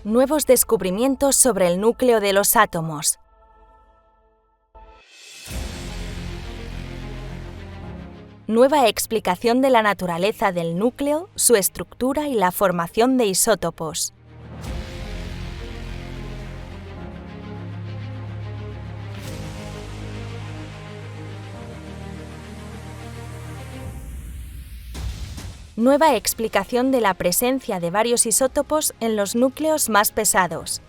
Nuevos descubrimientos sobre el núcleo de los átomos. Nueva explicación de la naturaleza del núcleo, su estructura y la formación de isótopos. Nueva explicación de la presencia de varios isótopos en los núcleos más pesados.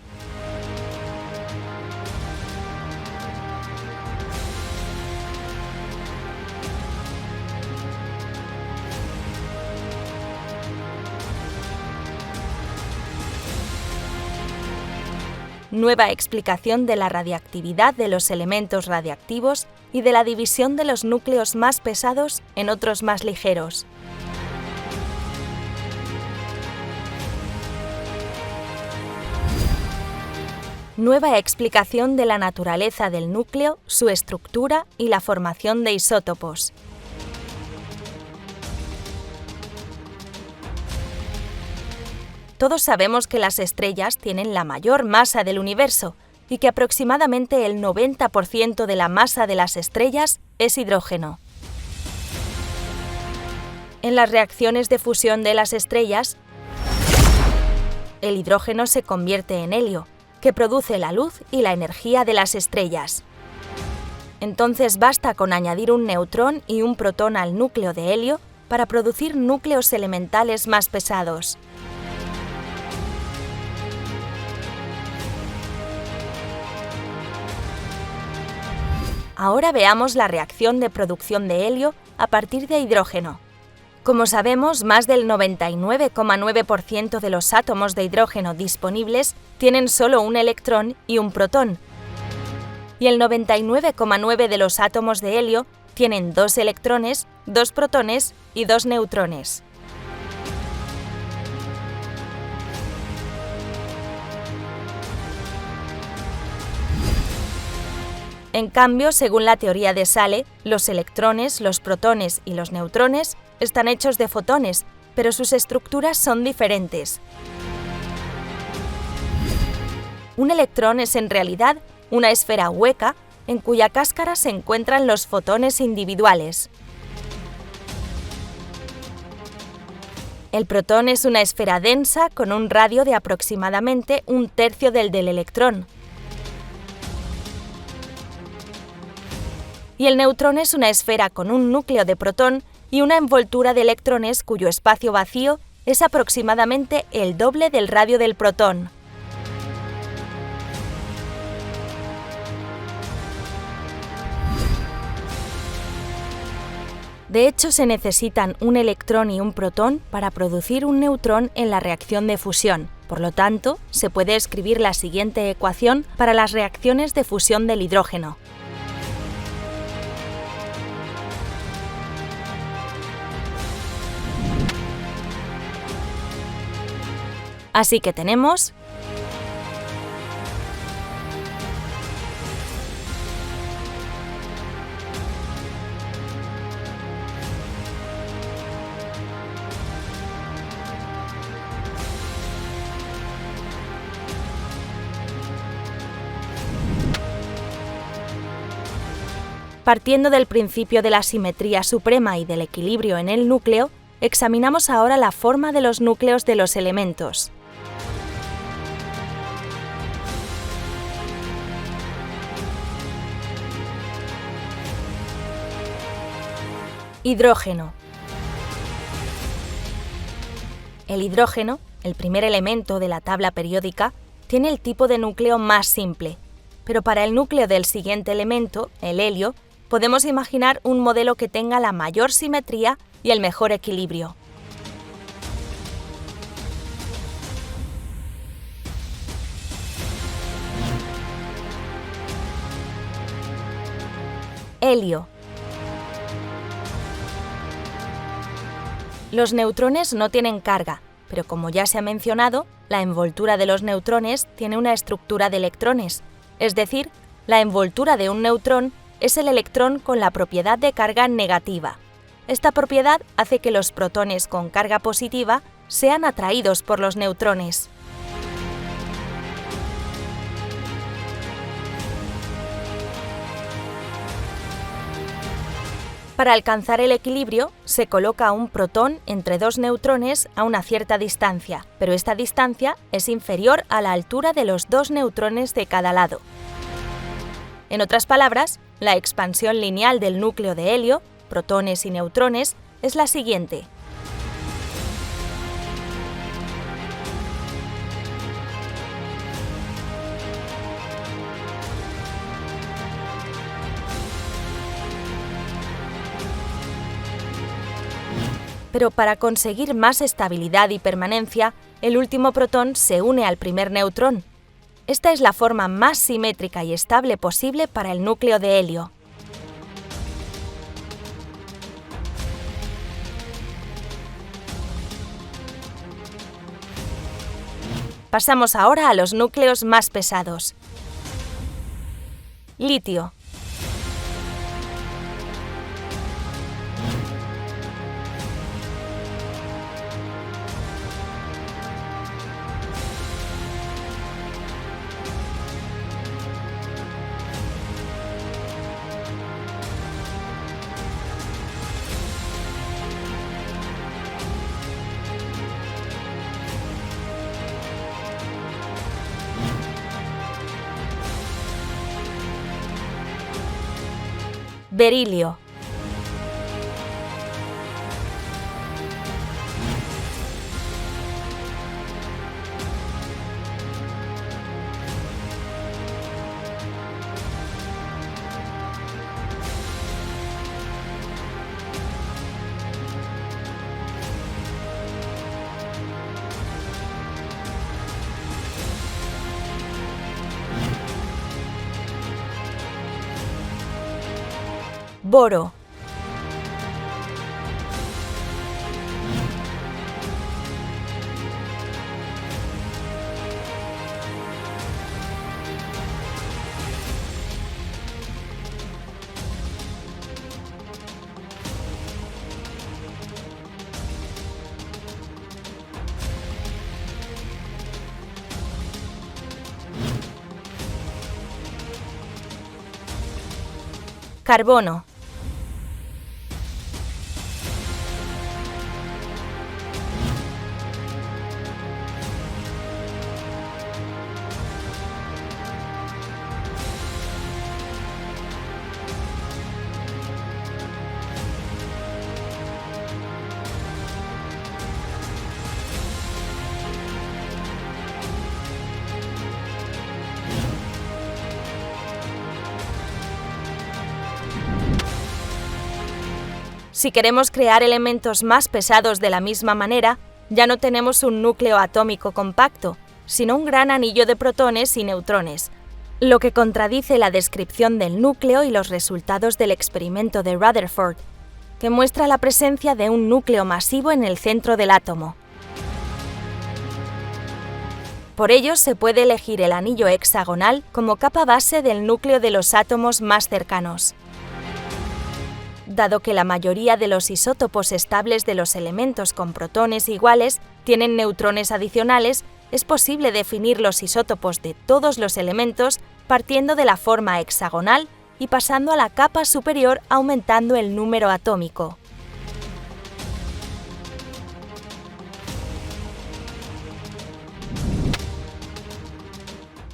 Nueva explicación de la radiactividad de los elementos radiactivos y de la división de los núcleos más pesados en otros más ligeros. Nueva explicación de la naturaleza del núcleo, su estructura y la formación de isótopos. Todos sabemos que las estrellas tienen la mayor masa del universo y que aproximadamente el 90% de la masa de las estrellas es hidrógeno. En las reacciones de fusión de las estrellas, el hidrógeno se convierte en helio, que produce la luz y la energía de las estrellas. Entonces basta con añadir un neutrón y un protón al núcleo de helio para producir núcleos elementales más pesados. Ahora veamos la reacción de producción de helio a partir de hidrógeno. Como sabemos, más del 99,9% de los átomos de hidrógeno disponibles tienen solo un electrón y un protón, y el 99,9% de los átomos de helio tienen 2 electrones, 2 protones y 2 neutrones. En cambio, según la teoría de Sale, los electrones, los protones y los neutrones están hechos de fotones, pero sus estructuras son diferentes. Un electrón es en realidad una esfera hueca en cuya cáscara se encuentran los fotones individuales. El protón es una esfera densa con un radio de aproximadamente 1/3 del electrón. Y el neutrón es una esfera con un núcleo de protón y una envoltura de electrones cuyo espacio vacío es aproximadamente el doble del radio del protón. De hecho, se necesitan un electrón y un protón para producir un neutrón en la reacción de fusión. Por lo tanto, se puede escribir la siguiente ecuación para las reacciones de fusión del hidrógeno. Así que tenemos partiendo del principio de la simetría suprema y del equilibrio en el núcleo, examinamos ahora la forma de los núcleos de los elementos. Hidrógeno. El hidrógeno, el primer elemento de la tabla periódica, tiene el tipo de núcleo más simple, pero para el núcleo del siguiente elemento, el helio, podemos imaginar un modelo que tenga la mayor simetría y el mejor equilibrio. Helio. Los neutrones no tienen carga, pero como ya se ha mencionado, la envoltura de los neutrones tiene una estructura de electrones, es decir, la envoltura de un neutrón es el electrón con la propiedad de carga negativa. Esta propiedad hace que los protones con carga positiva sean atraídos por los neutrones. Para alcanzar el equilibrio, se coloca un protón entre dos neutrones a una cierta distancia, pero esta distancia es inferior a la altura de los dos neutrones de cada lado. En otras palabras, la expansión lineal del núcleo de helio, protones y neutrones, es la siguiente. Pero para conseguir más estabilidad y permanencia, el último protón se une al primer neutrón. Esta es la forma más simétrica y estable posible para el núcleo de helio. Pasamos ahora a los núcleos más pesados. Litio. Berilio. Boro. Carbono. Si queremos crear elementos más pesados de la misma manera, ya no tenemos un núcleo atómico compacto, sino un gran anillo de protones y neutrones, lo que contradice la descripción del núcleo y los resultados del experimento de Rutherford, que muestra la presencia de un núcleo masivo en el centro del átomo. Por ello, se puede elegir el anillo hexagonal como capa base del núcleo de los átomos más cercanos. Dado que la mayoría de los isótopos estables de los elementos con protones iguales tienen neutrones adicionales, es posible definir los isótopos de todos los elementos partiendo de la forma hexagonal y pasando a la capa superior aumentando el número atómico.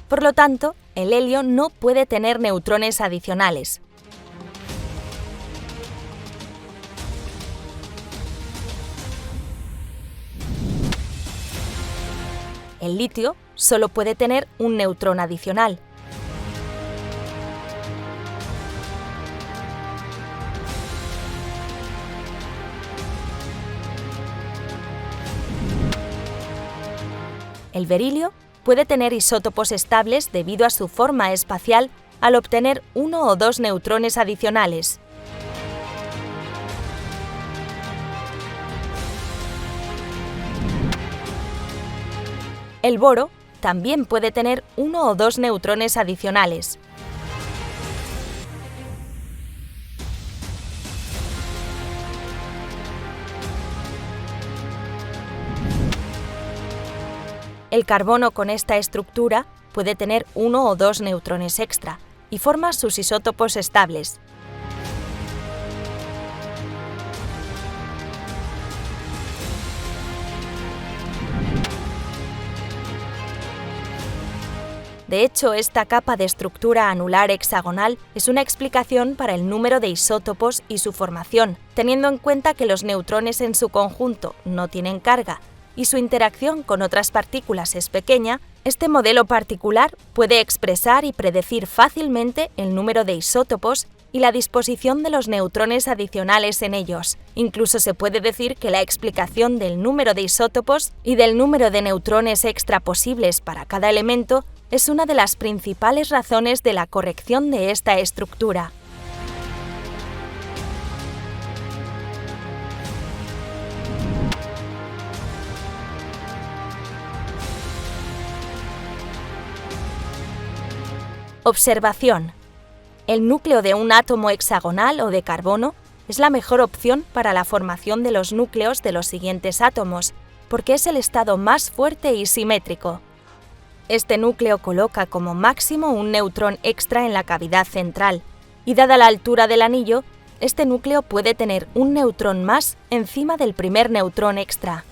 Por lo tanto, el helio no puede tener neutrones adicionales. El litio solo puede tener un neutrón adicional. El berilio puede tener isótopos estables debido a su forma espacial al obtener uno o dos neutrones adicionales. El boro también puede tener uno o dos neutrones adicionales. El carbono con esta estructura puede tener uno o dos neutrones extra y forma sus isótopos estables. De hecho, esta capa de estructura anular hexagonal es una explicación para el número de isótopos y su formación, teniendo en cuenta que los neutrones en su conjunto no tienen carga y su interacción con otras partículas es pequeña. Este modelo particular puede expresar y predecir fácilmente el número de isótopos y la disposición de los neutrones adicionales en ellos. Incluso se puede decir que la explicación del número de isótopos y del número de neutrones extra posibles para cada elemento es una de las principales razones de la corrección de esta estructura. Observación. El núcleo de un átomo hexagonal o de carbono es la mejor opción para la formación de los núcleos de los siguientes átomos, porque es el estado más fuerte y simétrico. Este núcleo coloca como máximo un neutrón extra en la cavidad central, y dada la altura del anillo, este núcleo puede tener un neutrón más encima del primer neutrón extra.